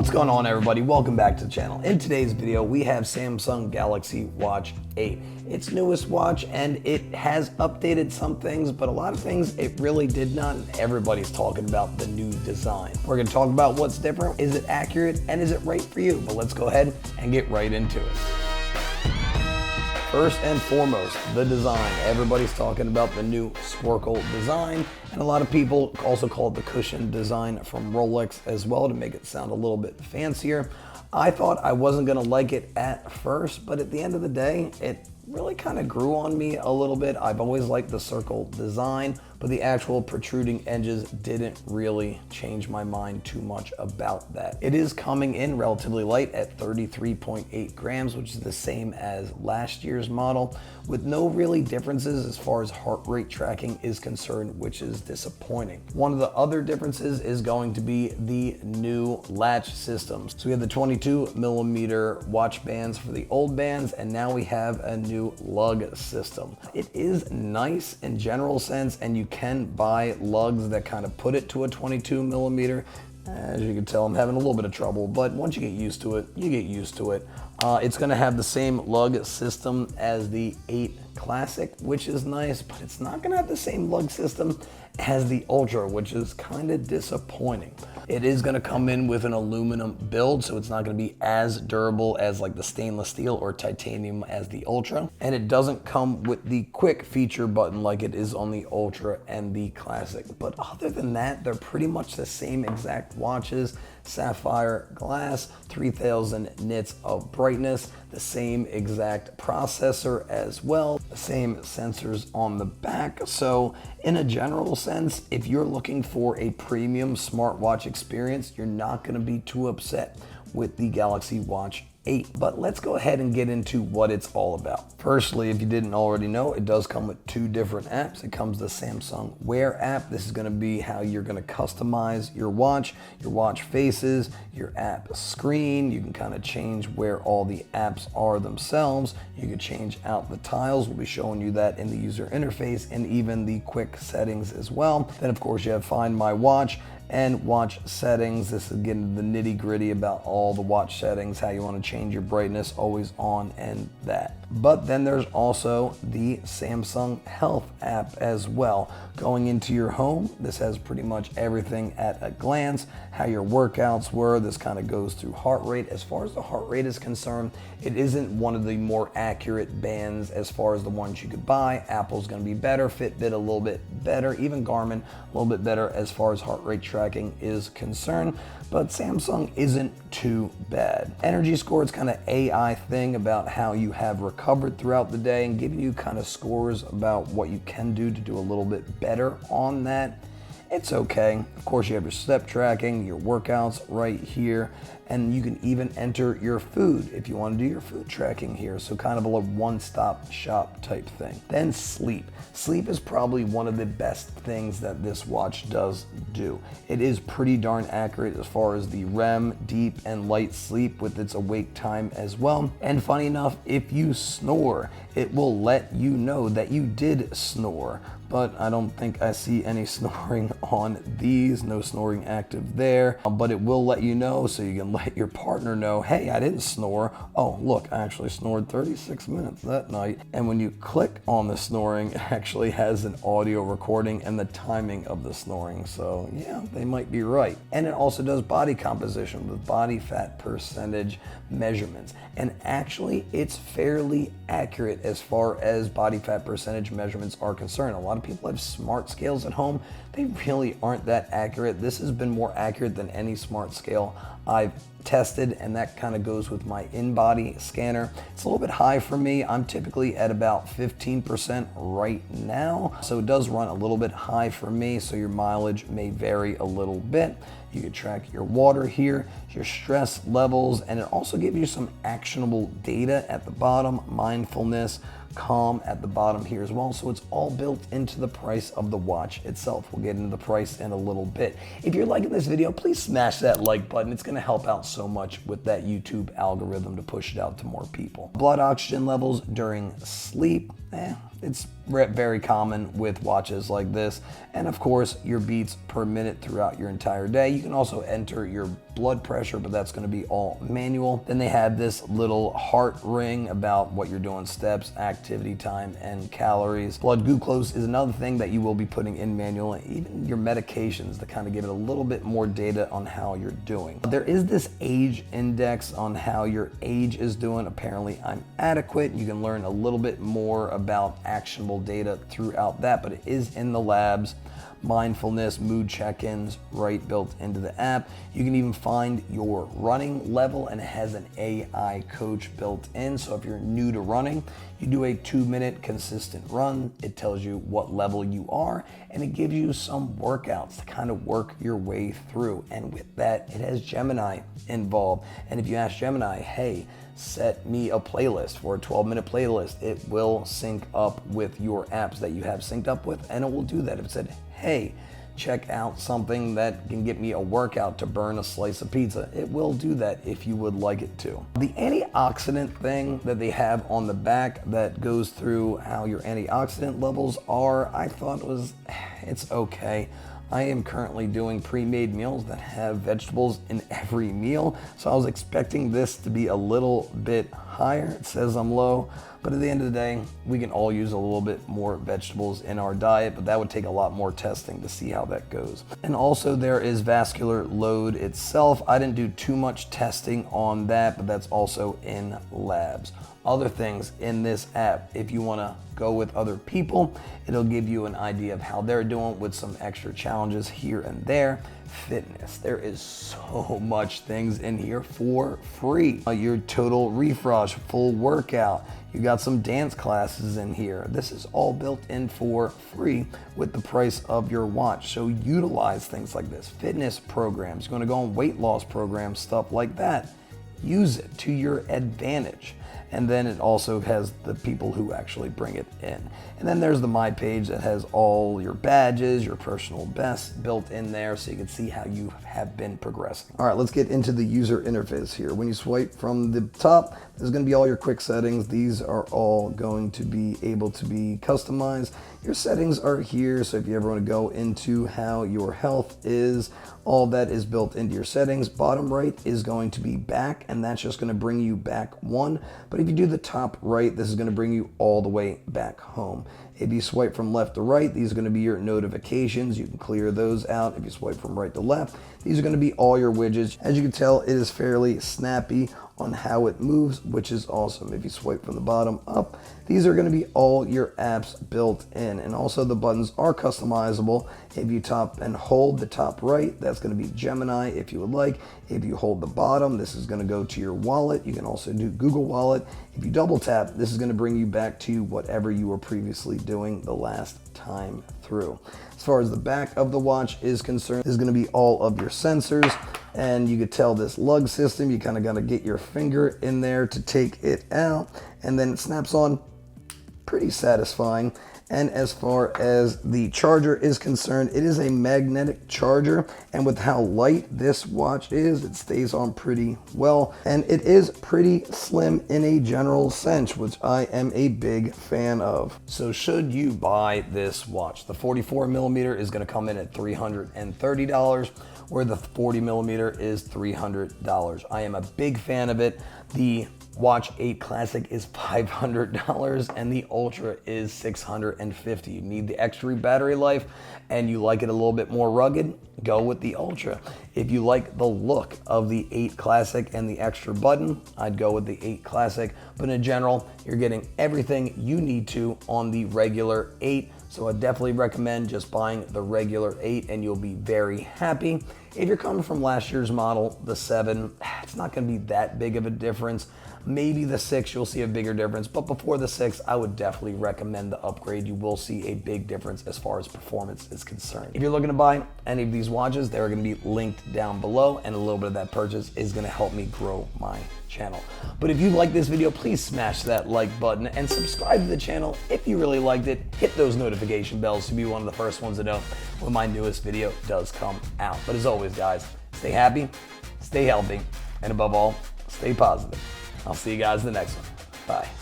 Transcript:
What's going on, everybody? Welcome back to the channel. In today's video, we have Samsung Galaxy Watch 8. Its newest watch, and it has updated some things, but a lot of things it really did not. Everybody's talking about the new design. We're going to talk about what's different, is it accurate, and is it right for you? But let's go ahead and get right into it. First and foremost, the design. Everybody's talking about the new Sparkle design, and a lot of people also call it the cushion design from Rolex as well to make it sound a little bit fancier. I thought I wasn't gonna like it at first, but at the end of the day, it really kind of grew on me a little bit. I've always liked the circle design, but the actual protruding edges didn't really change my mind too much about that. It is coming in relatively light at 33.8 grams, which is the same as last year's model, with no really differences as far as heart rate tracking is concerned, which is disappointing. One of the other differences is going to be the new latch systems. So we have the 22mm watch bands for the old bands, and now we have a new lug system. It is nice in general sense, and you can buy lugs that kind of put it to a 22mm. As you can tell, I'm having a little bit of trouble, but once you get used to it, you get used to it. It's gonna have the same lug system as the 8 Classic, which is nice, but it's not gonna have the same lug system as the Ultra, which is kind of disappointing. It is gonna come in with an aluminum build, so it's not gonna be as durable as like the stainless steel or titanium as the Ultra. And it doesn't come with the quick feature button like it is on the Ultra and the Classic. But other than that, they're pretty much the same exact watches. Sapphire glass, 3000 nits of brightness, the same exact processor as well, the same sensors on the back. So in a general sense, if you're looking for a premium smartwatch experience, you're not going to be too upset with the Galaxy Watch 8. But let's go ahead and get into what it's all about. Firstly, if you didn't already know, it does come with 2 different apps. It comes the Samsung Wear app. This is going to be how you're going to customize your watch faces, your app screen. You can kind of change where all the apps are themselves. You can change out the tiles. We'll be showing you that in the user interface and even the quick settings as well. Then of course you have Find My Watch and watch settings. This is getting the nitty gritty about all the watch settings, how you want to change your brightness, always on, and that. But then there's also the Samsung Health app as well. Going into your home, this has pretty much everything at a glance, how your workouts were. This kind of goes through heart rate. As far as the heart rate is concerned, it isn't one of the more accurate bands as far as the ones you could buy. Apple's going to be better, Fitbit a little bit better, even Garmin a little bit better as far as heart rate tracking is concerned, but Samsung isn't too bad. Energy score is kind of AI thing about how you have recovered throughout the day and giving you kind of scores about what you can do to do a little bit better on that. It's okay. Of course, you have your step tracking, your workouts right here, and you can even enter your food if you want to do your food tracking here. So kind of a one-stop shop type thing. Then sleep. Sleep is probably one of the best things that this watch does do. It is pretty darn accurate as far as the REM, deep and light sleep with its awake time as well. And funny enough, if you snore, it will let you know that you did snore. But I don't think I see any snoring on these, no snoring active there, but it will let you know, so you can let your partner know, hey, I didn't snore. Oh, look, I actually snored 36 minutes that night. And when you click on the snoring, it actually has an audio recording and the timing of the snoring. So yeah, they might be right. And it also does body composition with body fat percentage measurements. And actually, it's fairly accurate as far as body fat percentage measurements are concerned. A lot of people have smart scales at home. They really aren't that accurate. This has been more accurate than any smart scale I've tested, and that kind of goes with my in-body scanner. It's a little bit high for me. I'm typically at about 15% right now, so it does run a little bit high for me, so your mileage may vary a little bit. You can track your water here, your stress levels, and it also gives you some actionable data at the bottom, mindfulness, calm at the bottom here as well. So it's all built into the price of the watch itself. We'll get into the price in a little bit. If you're liking this video, please smash that like button. It's going to help out so much with that YouTube algorithm to push it out to more people. Blood oxygen levels during sleep, It's very common with watches like this. And of course, your beats per minute throughout your entire day. You can also enter your blood pressure, but that's going to be all manual. Then they have this little heart ring about what you're doing, steps, activity time, and calories. Blood glucose is another thing that you will be putting in manual, and even your medications to kind of give it a little bit more data on how you're doing. There is this age index on how your age is doing. Apparently I'm adequate. You can learn a little bit more about actionable data throughout that, but it is in the labs. Mindfulness, mood check-ins, right built into the app. You can even find your running level, and it has an AI coach built in. So if you're new to running, you do a 2-minute consistent run. It tells you what level you are, and it gives you some workouts to kind of work your way through. And with that, it has Gemini involved. And if you ask Gemini, hey, set me a playlist for a 12-minute playlist, it will sync up with your apps that you have synced up with, and it will do that. If it said, hey, check out something that can get me a workout to burn a slice of pizza, it will do that if you would like it to. The antioxidant thing that they have on the back that goes through how your antioxidant levels are, I thought it's okay. I am currently doing pre-made meals that have vegetables in every meal, so I was expecting this to be a little bit higher. It says I'm low, but at the end of the day, we can all use a little bit more vegetables in our diet, but that would take a lot more testing to see how that goes. And also there is vascular load itself. I didn't do too much testing on that, but that's also in labs. Other things in this app, if you want to go with other people, it'll give you an idea of how they're doing with some extra challenges here and there. Fitness, there is so much things in here for free. Your total refresh, full workout. You got some dance classes in here. This is all built in for free with the price of your watch. So utilize things like this. Fitness programs, you're going to go on weight loss programs, stuff like that. Use it to your advantage. And then it also has the people who actually bring it in. And then there's the My Page that has all your badges, your personal best built in there, so you can see how you have been progressing. All right, let's get into the user interface here. When you swipe from the top, there's going to be all your quick settings. These are all going to be able to be customized. Your settings are here, so if you ever want to go into how your health is, all that is built into your settings. Bottom right is going to be back, and that's just going to bring you back one. But if you do the top right, this is going to bring you all the way back home. If you swipe from left to right, these are going to be your notifications. You can clear those out. If you swipe from right to left, these are going to be all your widgets. As you can tell, it is fairly snappy on how it moves, which is awesome. If you swipe from the bottom up, these are going to be all your apps built in. And also the buttons are customizable. If you tap and hold the top right, that's going to be Gemini if you would like. If you hold the bottom, this is going to go to your wallet. You can also do Google Wallet. If you double tap, this is going to bring you back to whatever you were previously doing the last time through. As far as the back of the watch is concerned, this is going to be all of your sensors. And you could tell this lug system, you kind of got to get your finger in there to take it out, and then it snaps on. Pretty satisfying. And as far as the charger is concerned, it is a magnetic charger, and with how light this watch is, it stays on pretty well, and it is pretty slim in a general sense, which I am a big fan of. So should you buy this watch? The 44 millimeter is going to come in at $330, where the 40 millimeter is $300. I am a big fan of it. The Watch 8 Classic is $500 and the Ultra is $650. You need the extra battery life and you like it a little bit more rugged, go with the Ultra. If you like the look of the 8 Classic and the extra button, I'd go with the 8 Classic. But in general, you're getting everything you need to on the regular 8. So I definitely recommend just buying the regular 8 and you'll be very happy. If you're coming from last year's model, the 7, it's not going to be that big of a difference. Maybe the 6, you'll see a bigger difference, but before the 6, I would definitely recommend the upgrade. You will see a big difference as far as performance is concerned. If you're looking to buy any of these watches, they're going to be linked down below, and a little bit of that purchase is going to help me grow my channel. But if you like this video, please smash that like button and subscribe to the channel if you really liked it. Hit those notification bells to be one of the first ones to know when my newest video does come out. But as always, guys, stay happy, stay healthy, and above all, stay positive. I'll see you guys in the next one. Bye.